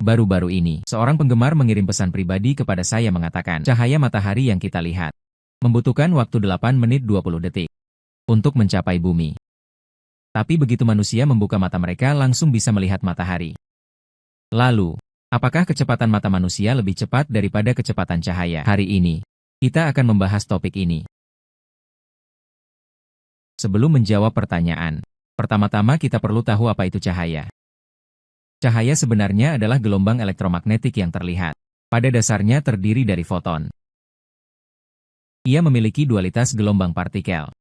Baru-baru ini, seorang penggemar mengirim pesan pribadi kepada saya mengatakan, cahaya matahari yang kita lihat membutuhkan waktu 8 menit 20 detik untuk mencapai bumi. Tapi begitu manusia membuka mata mereka langsung bisa melihat matahari. Lalu, apakah kecepatan mata manusia lebih cepat daripada kecepatan cahaya? Hari ini, kita akan membahas topik ini. Sebelum menjawab pertanyaan, pertama-tama kita perlu tahu apa itu cahaya. Cahaya sebenarnya adalah gelombang elektromagnetik yang terlihat. Pada dasarnya terdiri dari foton. Ia memiliki dualitas gelombang partikel.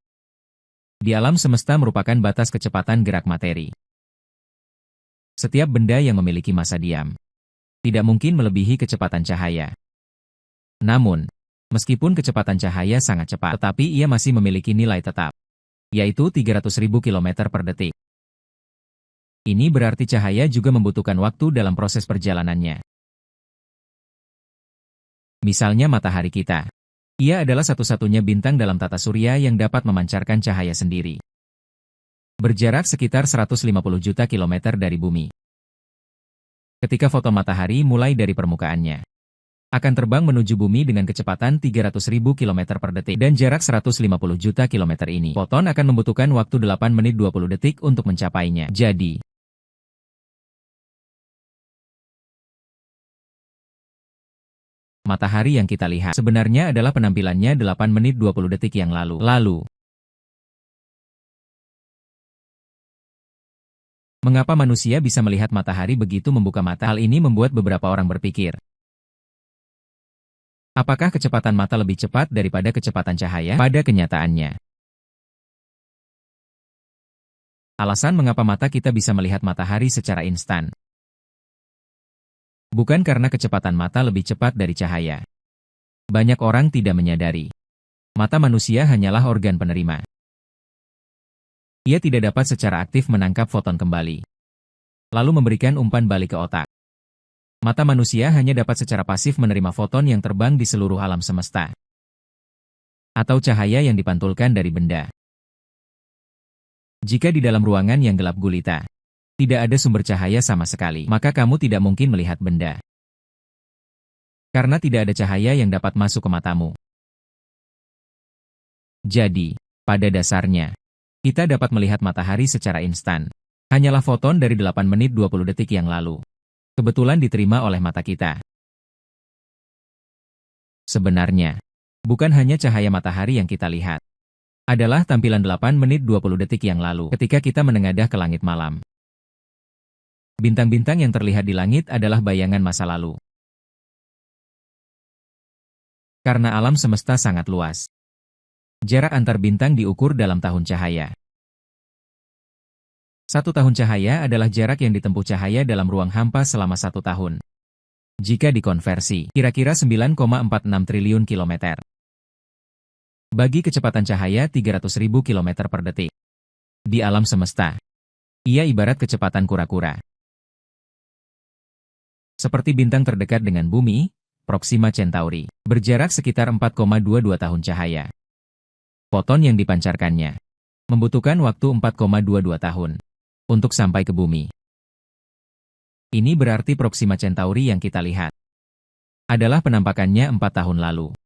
Di alam semesta merupakan batas kecepatan gerak materi. Setiap benda yang memiliki massa diam tidak mungkin melebihi kecepatan cahaya. Namun, meskipun kecepatan cahaya sangat cepat, tetapi ia masih memiliki nilai tetap, yaitu 300.000 km per detik. Ini berarti cahaya juga membutuhkan waktu dalam proses perjalanannya. Misalnya matahari kita. Ia adalah satu-satunya bintang dalam tata surya yang dapat memancarkan cahaya sendiri. Berjarak sekitar 150 juta kilometer dari bumi. Ketika foton matahari mulai dari permukaannya, akan terbang menuju bumi dengan kecepatan 300.000 km per detik dan jarak 150 juta kilometer ini. Foton akan membutuhkan waktu 8 menit 20 detik untuk mencapainya. Jadi, matahari yang kita lihat sebenarnya adalah penampilannya 8 menit 20 detik yang lalu. Mengapa manusia bisa melihat matahari begitu membuka mata? Hal ini membuat beberapa orang berpikir. Apakah kecepatan mata lebih cepat daripada kecepatan cahaya? Pada kenyataannya, alasan mengapa mata kita bisa melihat matahari secara instan bukan karena kecepatan mata lebih cepat dari cahaya. Banyak orang tidak menyadari. Mata manusia hanyalah organ penerima. Ia tidak dapat secara aktif menangkap foton kembali, lalu memberikan umpan balik ke otak. Mata manusia hanya dapat secara pasif menerima foton yang terbang di seluruh alam semesta, atau cahaya yang dipantulkan dari benda. Jika di dalam ruangan yang gelap gulita, tidak ada sumber cahaya sama sekali, maka kamu tidak mungkin melihat benda. Karena tidak ada cahaya yang dapat masuk ke matamu. Jadi, pada dasarnya, kita dapat melihat matahari secara instan. Hanyalah foton dari 8 menit 20 detik yang lalu. Kebetulan diterima oleh mata kita. Sebenarnya, bukan hanya cahaya matahari yang kita lihat. Adalah tampilan 8 menit 20 detik yang lalu ketika kita menengadah ke langit malam. Bintang-bintang yang terlihat di langit adalah bayangan masa lalu. Karena alam semesta sangat luas, jarak antar bintang diukur dalam tahun cahaya. 1 tahun cahaya adalah jarak yang ditempuh cahaya dalam ruang hampa selama 1 tahun. Jika dikonversi, kira-kira 9,46 triliun kilometer. Bagi kecepatan cahaya 300.000 km per detik. Di alam semesta, ia ibarat kecepatan kura-kura. Seperti bintang terdekat dengan bumi, Proxima Centauri, berjarak sekitar 4,22 tahun cahaya. Foton yang dipancarkannya membutuhkan waktu 4,22 tahun untuk sampai ke bumi. Ini berarti Proxima Centauri yang kita lihat adalah penampakannya 4 tahun lalu.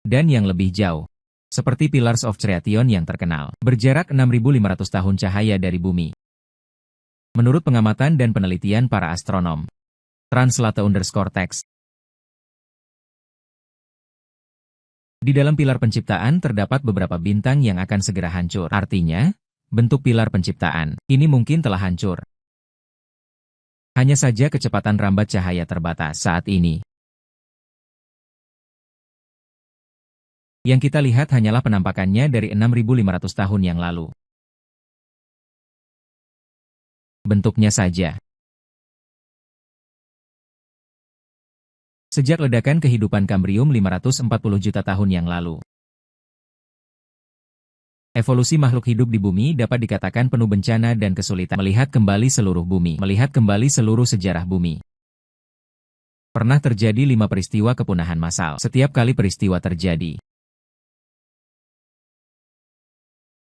Dan yang lebih jauh, seperti Pillars of Radiation yang terkenal, berjarak 6.500 tahun cahaya dari bumi. Menurut pengamatan dan penelitian para astronom. Translate_text. Di dalam pilar penciptaan terdapat beberapa bintang yang akan segera hancur. Artinya, bentuk pilar penciptaan ini mungkin telah hancur. Hanya saja kecepatan rambat cahaya terbatas saat ini. Yang kita lihat hanyalah penampakannya dari 6.500 tahun yang lalu. Bentuknya saja. Sejak ledakan kehidupan Kambrium 540 juta tahun yang lalu. Evolusi makhluk hidup di bumi dapat dikatakan penuh bencana dan kesulitan. Melihat kembali seluruh bumi, melihat kembali seluruh sejarah bumi. Pernah terjadi 5 peristiwa kepunahan massal. Setiap kali peristiwa terjadi,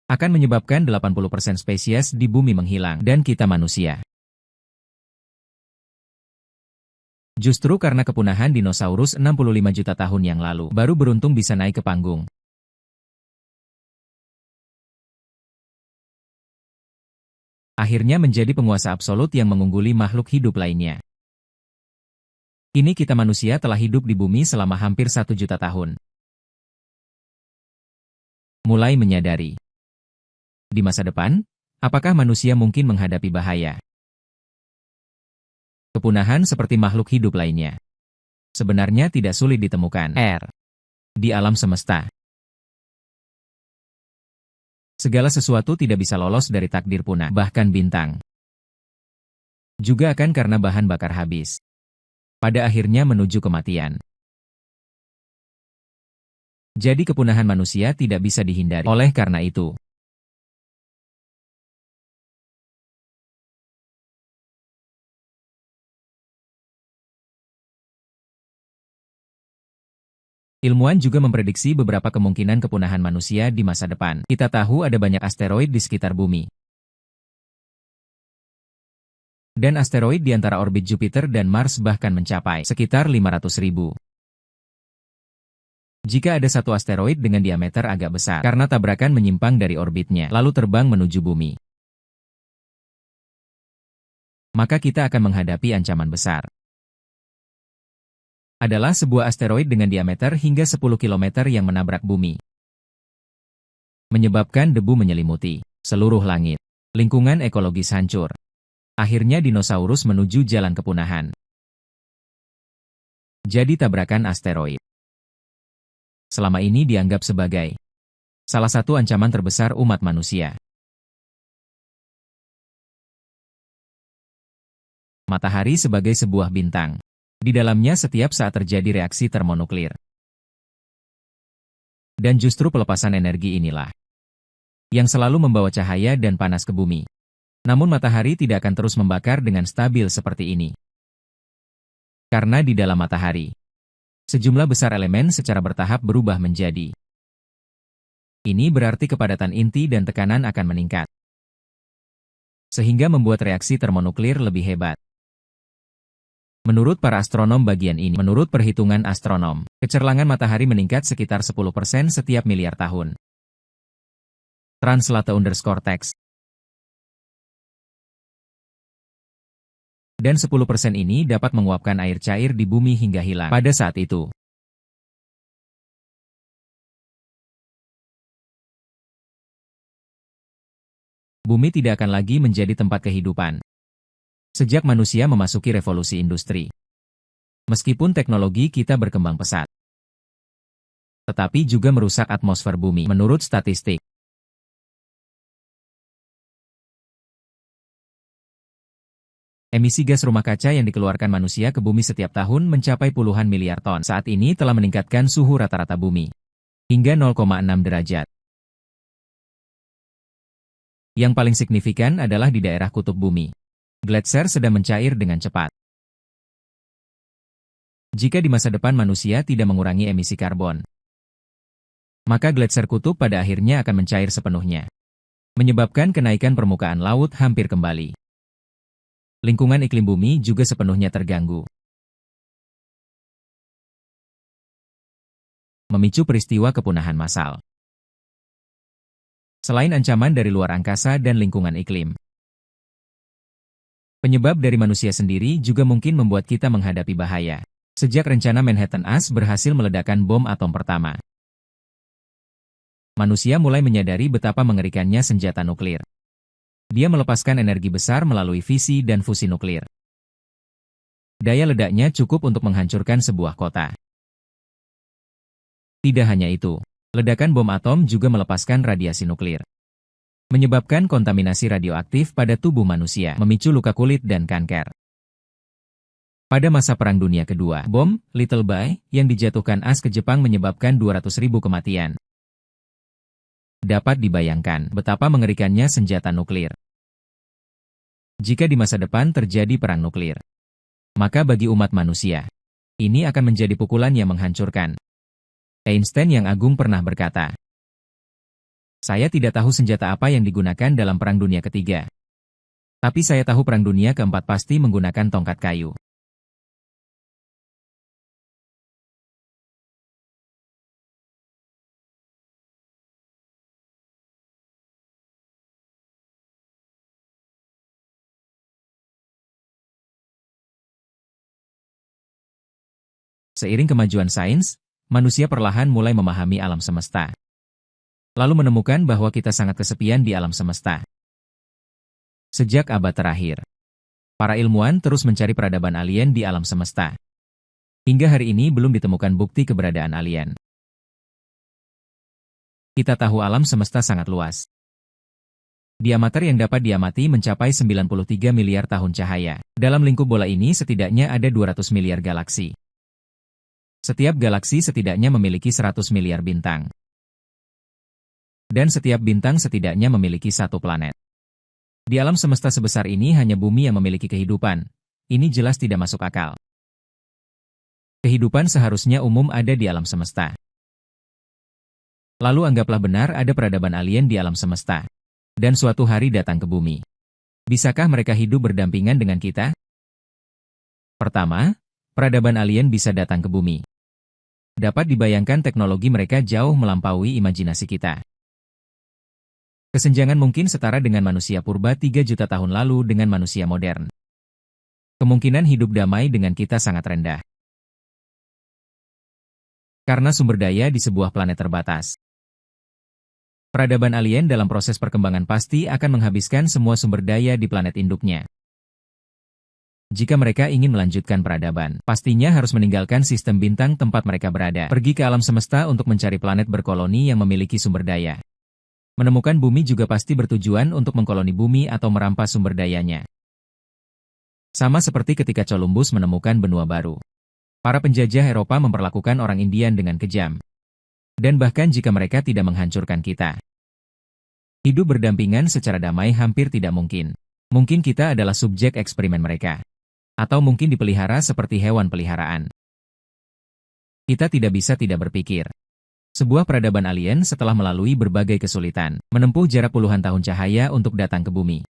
akan menyebabkan 80% spesies di bumi menghilang, dan kita manusia Justru karena kepunahan dinosaurus 65 juta tahun yang lalu, baru beruntung bisa naik ke panggung. Akhirnya menjadi penguasa absolut yang mengungguli makhluk hidup lainnya. Kini kita manusia telah hidup di bumi selama hampir 1 juta tahun. Mulai menyadari. Di masa depan, apakah manusia mungkin menghadapi bahaya? Kepunahan seperti makhluk hidup lainnya sebenarnya tidak sulit ditemukan di alam semesta. Segala sesuatu tidak bisa lolos dari takdir punah, bahkan bintang. Juga akan karena bahan bakar habis. Pada akhirnya menuju kematian. Jadi kepunahan manusia tidak bisa dihindari. Oleh karena itu, ilmuwan juga memprediksi beberapa kemungkinan kepunahan manusia di masa depan. Kita tahu ada banyak asteroid di sekitar bumi. Dan asteroid di antara orbit Jupiter dan Mars bahkan mencapai sekitar 500.000. Jika ada satu asteroid dengan diameter agak besar karena tabrakan menyimpang dari orbitnya, lalu terbang menuju bumi, maka kita akan menghadapi ancaman besar. Adalah sebuah asteroid dengan diameter hingga 10 km yang menabrak bumi. Menyebabkan debu menyelimuti seluruh langit. Lingkungan ekologis hancur. Akhirnya dinosaurus menuju jalan kepunahan. Jadi tabrakan asteroid selama ini dianggap sebagai salah satu ancaman terbesar umat manusia. Matahari sebagai sebuah bintang. Di dalamnya setiap saat terjadi reaksi termonuklir. Dan justru pelepasan energi inilah yang selalu membawa cahaya dan panas ke bumi. Namun matahari tidak akan terus membakar dengan stabil seperti ini. Karena di dalam matahari, sejumlah besar elemen secara bertahap berubah menjadi. Ini berarti kepadatan inti dan tekanan akan meningkat. Sehingga membuat reaksi termonuklir lebih hebat. Menurut para astronom bagian ini, menurut perhitungan astronom, kecerlangan matahari meningkat sekitar 10% setiap miliar tahun. Translate_text. Dan 10% ini dapat menguapkan air cair di bumi hingga hilang pada saat itu. Bumi tidak akan lagi menjadi tempat kehidupan. Sejak manusia memasuki revolusi industri. Meskipun teknologi kita berkembang pesat, tetapi juga merusak atmosfer bumi menurut statistik. Emisi gas rumah kaca yang dikeluarkan manusia ke bumi setiap tahun mencapai puluhan miliar ton. Saat ini telah meningkatkan suhu rata-rata bumi hingga 0,6 derajat. Yang paling signifikan adalah di daerah kutub bumi. Gletser sedang mencair dengan cepat. Jika di masa depan manusia tidak mengurangi emisi karbon, maka gletser kutub pada akhirnya akan mencair sepenuhnya, menyebabkan kenaikan permukaan laut hampir kembali. Lingkungan iklim bumi juga sepenuhnya terganggu. Memicu peristiwa kepunahan massal. Selain ancaman dari luar angkasa dan lingkungan iklim, penyebab dari manusia sendiri juga mungkin membuat kita menghadapi bahaya. Sejak rencana Manhattan Ash berhasil meledakkan bom atom pertama, manusia mulai menyadari betapa mengerikannya senjata nuklir. Dia melepaskan energi besar melalui fisi dan fusi nuklir. Daya ledaknya cukup untuk menghancurkan sebuah kota. Tidak hanya itu, ledakan bom atom juga melepaskan radiasi nuklir, menyebabkan kontaminasi radioaktif pada tubuh manusia, memicu luka kulit dan kanker. Pada masa Perang Dunia Kedua, bom Little Bay yang dijatuhkan Ash ke Jepang menyebabkan 200.000 kematian. Dapat dibayangkan betapa mengerikannya senjata nuklir. Jika di masa depan terjadi perang nuklir, maka bagi umat manusia, ini akan menjadi pukulan yang menghancurkan. Einstein yang agung pernah berkata, "Saya tidak tahu senjata apa yang digunakan dalam Perang Dunia Ketiga. Tapi saya tahu Perang Dunia Keempat pasti menggunakan tongkat kayu." Seiring kemajuan sains, manusia perlahan mulai memahami alam semesta. Lalu menemukan bahwa kita sangat kesepian di alam semesta. Sejak abad terakhir, para ilmuwan terus mencari peradaban alien di alam semesta. Hingga hari ini belum ditemukan bukti keberadaan alien. Kita tahu alam semesta sangat luas. Diameter yang dapat diamati mencapai 93 miliar tahun cahaya. Dalam lingkup bola ini setidaknya ada 200 miliar galaksi. Setiap galaksi setidaknya memiliki 100 miliar bintang. Dan setiap bintang setidaknya memiliki satu planet. Di alam semesta sebesar ini hanya bumi yang memiliki kehidupan. Ini jelas tidak masuk akal. Kehidupan seharusnya umum ada di alam semesta. Lalu anggaplah benar ada peradaban alien di alam semesta. Dan suatu hari datang ke bumi. Bisakah mereka hidup berdampingan dengan kita? Pertama, peradaban alien bisa datang ke bumi. Dapat dibayangkan teknologi mereka jauh melampaui imajinasi kita. Kesenjangan mungkin setara dengan manusia purba 3 juta tahun lalu dengan manusia modern. Kemungkinan hidup damai dengan kita sangat rendah. Karena sumber daya di sebuah planet terbatas. Peradaban alien dalam proses perkembangan pasti akan menghabiskan semua sumber daya di planet induknya. Jika mereka ingin melanjutkan peradaban, pastinya harus meninggalkan sistem bintang tempat mereka berada, pergi ke alam semesta untuk mencari planet berkoloni yang memiliki sumber daya. Menemukan bumi juga pasti bertujuan untuk mengkoloni bumi atau merampas sumber dayanya. Sama seperti ketika Columbus menemukan benua baru. Para penjajah Eropa memperlakukan orang Indian dengan kejam. Dan bahkan jika mereka tidak menghancurkan kita. Hidup berdampingan secara damai hampir tidak mungkin. Mungkin kita adalah subjek eksperimen mereka. Atau mungkin dipelihara seperti hewan peliharaan. Kita tidak bisa tidak berpikir. Sebuah peradaban alien setelah melalui berbagai kesulitan, menempuh jarak puluhan tahun cahaya untuk datang ke bumi.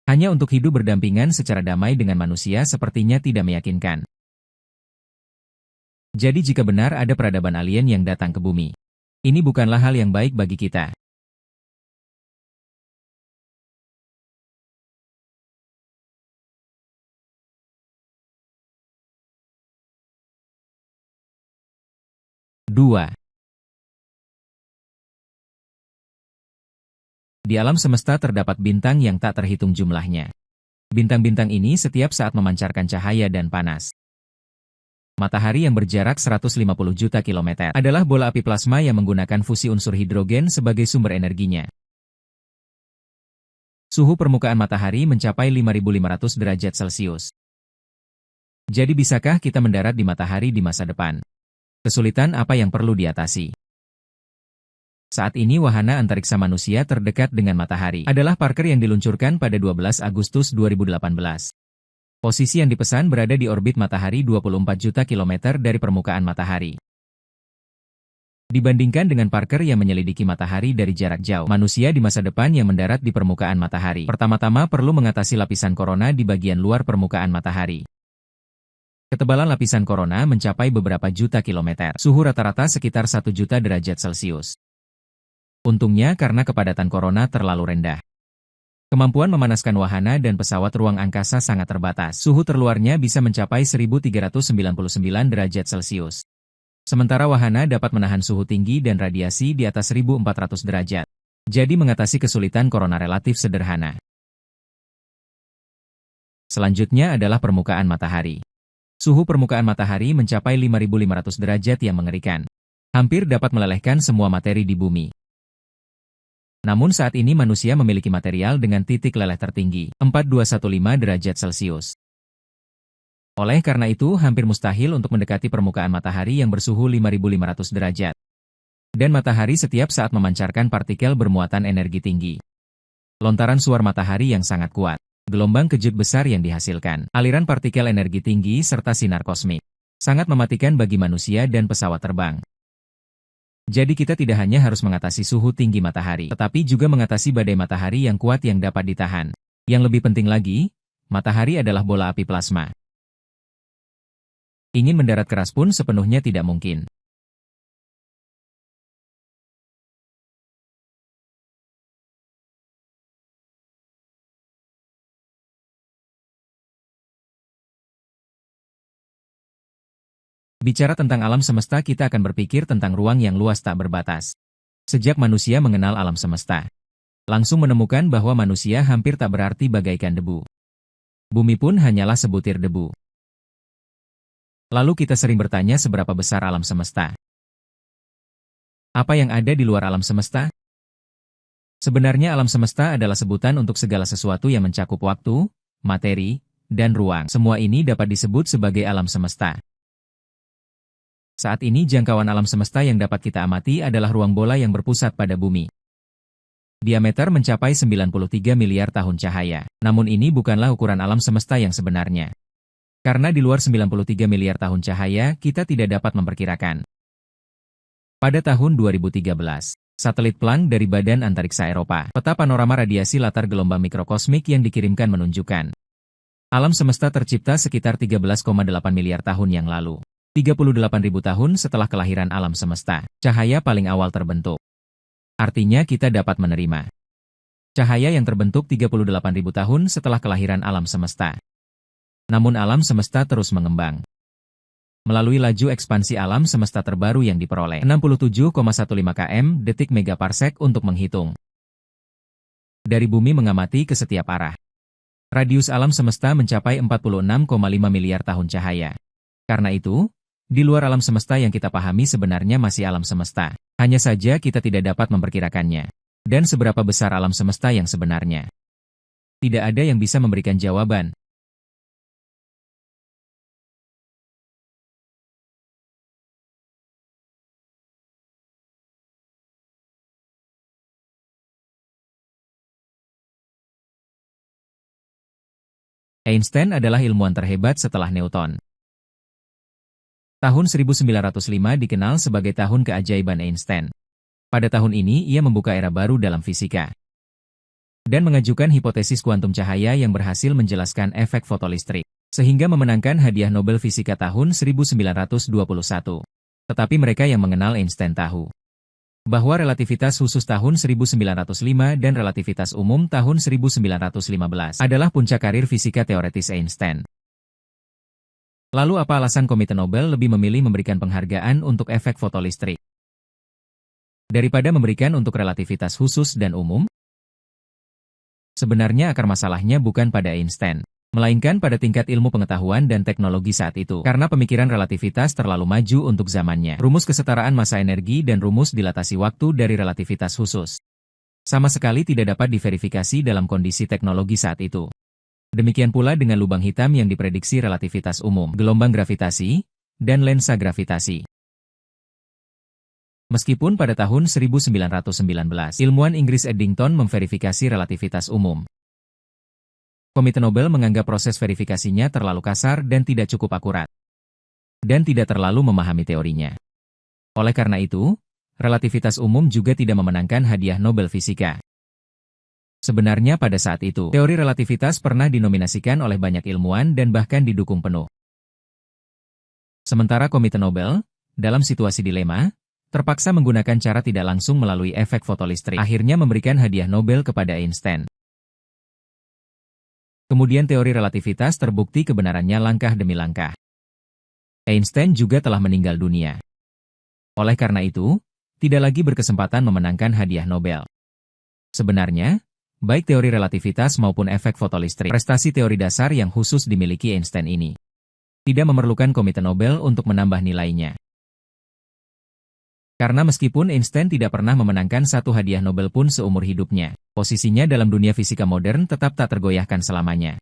Hanya untuk hidup berdampingan secara damai dengan manusia sepertinya tidak meyakinkan. Jadi jika benar ada peradaban alien yang datang ke bumi, ini bukanlah hal yang baik bagi kita. Dua. Di alam semesta terdapat bintang yang tak terhitung jumlahnya. Bintang-bintang ini setiap saat memancarkan cahaya dan panas. Matahari yang berjarak 150 juta kilometer adalah bola api plasma yang menggunakan fusi unsur hidrogen sebagai sumber energinya. Suhu permukaan matahari mencapai 5.500 derajat Celcius. Jadi bisakah kita mendarat di matahari di masa depan? Kesulitan apa yang perlu diatasi? Saat ini wahana antariksa manusia terdekat dengan matahari adalah Parker yang diluncurkan pada 12 Agustus 2018. Posisi yang dipesan berada di orbit matahari 24 juta kilometer dari permukaan matahari. Dibandingkan dengan Parker yang menyelidiki matahari dari jarak jauh, manusia di masa depan yang mendarat di permukaan matahari pertama-tama perlu mengatasi lapisan korona di bagian luar permukaan matahari. Ketebalan lapisan korona mencapai beberapa juta kilometer, suhu rata-rata sekitar 1 juta derajat Celcius. Untungnya karena kepadatan korona terlalu rendah. Kemampuan memanaskan wahana dan pesawat ruang angkasa sangat terbatas. Suhu terluarnya bisa mencapai 1399 derajat Celcius. Sementara wahana dapat menahan suhu tinggi dan radiasi di atas 1400 derajat. Jadi mengatasi kesulitan korona relatif sederhana. Selanjutnya adalah permukaan matahari. Suhu permukaan matahari mencapai 5500 derajat yang mengerikan. Hampir dapat melelehkan semua materi di bumi. Namun saat ini manusia memiliki material dengan titik leleh tertinggi, 4215 derajat Celcius. Oleh karena itu, hampir mustahil untuk mendekati permukaan matahari yang bersuhu 5500 derajat. Dan matahari setiap saat memancarkan partikel bermuatan energi tinggi. Lontaran suar matahari yang sangat kuat, gelombang kejut besar yang dihasilkan, aliran partikel energi tinggi serta sinar kosmik. Sangat mematikan bagi manusia dan pesawat terbang. Jadi kita tidak hanya harus mengatasi suhu tinggi matahari, tetapi juga mengatasi badai matahari yang kuat yang dapat ditahan. Yang lebih penting lagi, matahari adalah bola api plasma. Ingin mendarat keras pun sepenuhnya tidak mungkin. Bicara tentang alam semesta, kita akan berpikir tentang ruang yang luas tak berbatas. Sejak manusia mengenal alam semesta, langsung menemukan bahwa manusia hampir tak berarti bagaikan debu. Bumi pun hanyalah sebutir debu. Lalu kita sering bertanya seberapa besar alam semesta. Apa yang ada di luar alam semesta? Sebenarnya alam semesta adalah sebutan untuk segala sesuatu yang mencakup waktu, materi, dan ruang. Semua ini dapat disebut sebagai alam semesta. Saat ini jangkauan alam semesta yang dapat kita amati adalah ruang bola yang berpusat pada bumi. Diameter mencapai 93 miliar tahun cahaya. Namun ini bukanlah ukuran alam semesta yang sebenarnya. Karena di luar 93 miliar tahun cahaya, kita tidak dapat memperkirakan. Pada tahun 2013, satelit Planck dari Badan Antariksa Eropa, peta panorama radiasi latar gelombang mikrokosmik yang dikirimkan menunjukkan alam semesta tercipta sekitar 13,8 miliar tahun yang lalu. 38.000 tahun setelah kelahiran alam semesta, cahaya paling awal terbentuk. Artinya kita dapat menerima cahaya yang terbentuk 38.000 tahun setelah kelahiran alam semesta. Namun alam semesta terus mengembang. Melalui laju ekspansi alam semesta terbaru yang diperoleh 67,15 km detik megaparsek untuk menghitung. Dari bumi mengamati ke setiap arah. Radius alam semesta mencapai 46,5 miliar tahun cahaya. Karena itu, di luar alam semesta yang kita pahami sebenarnya masih alam semesta. Hanya saja kita tidak dapat memperkirakannya. Dan seberapa besar alam semesta yang sebenarnya? Tidak ada yang bisa memberikan jawaban. Einstein adalah ilmuwan terhebat setelah Newton. Tahun 1905 dikenal sebagai tahun keajaiban Einstein. Pada tahun ini ia membuka era baru dalam fisika dan mengajukan hipotesis kuantum cahaya yang berhasil menjelaskan efek fotolistrik, sehingga memenangkan hadiah Nobel Fisika tahun 1921. Tetapi mereka yang mengenal Einstein tahu bahwa relativitas khusus tahun 1905 dan relativitas umum tahun 1915 adalah puncak karir fisika teoretis Einstein. Lalu apa alasan Komite Nobel lebih memilih memberikan penghargaan untuk efek fotolistrik daripada memberikan untuk relativitas khusus dan umum? Sebenarnya akar masalahnya bukan pada Einstein, melainkan pada tingkat ilmu pengetahuan dan teknologi saat itu. Karena pemikiran relativitas terlalu maju untuk zamannya. Rumus kesetaraan massa energi dan rumus dilatasi waktu dari relativitas khusus sama sekali tidak dapat diverifikasi dalam kondisi teknologi saat itu. Demikian pula dengan lubang hitam yang diprediksi relativitas umum, gelombang gravitasi, dan lensa gravitasi. Meskipun pada tahun 1919, ilmuwan Inggris Eddington memverifikasi relativitas umum, Komite Nobel menganggap proses verifikasinya terlalu kasar dan tidak cukup akurat, dan tidak terlalu memahami teorinya. Oleh karena itu, relativitas umum juga tidak memenangkan hadiah Nobel Fisika. Sebenarnya pada saat itu, teori relativitas pernah dinominasikan oleh banyak ilmuwan dan bahkan didukung penuh. Sementara Komite Nobel, dalam situasi dilema, terpaksa menggunakan cara tidak langsung melalui efek fotolistrik, akhirnya memberikan hadiah Nobel kepada Einstein. Kemudian teori relativitas terbukti kebenarannya langkah demi langkah. Einstein juga telah meninggal dunia. Oleh karena itu, tidak lagi berkesempatan memenangkan hadiah Nobel. Sebenarnya, baik teori relativitas maupun efek fotolistrik, prestasi teori dasar yang khusus dimiliki Einstein ini tidak memerlukan Komite Nobel untuk menambah nilainya. Karena meskipun Einstein tidak pernah memenangkan satu hadiah Nobel pun seumur hidupnya, posisinya dalam dunia fisika modern tetap tak tergoyahkan selamanya.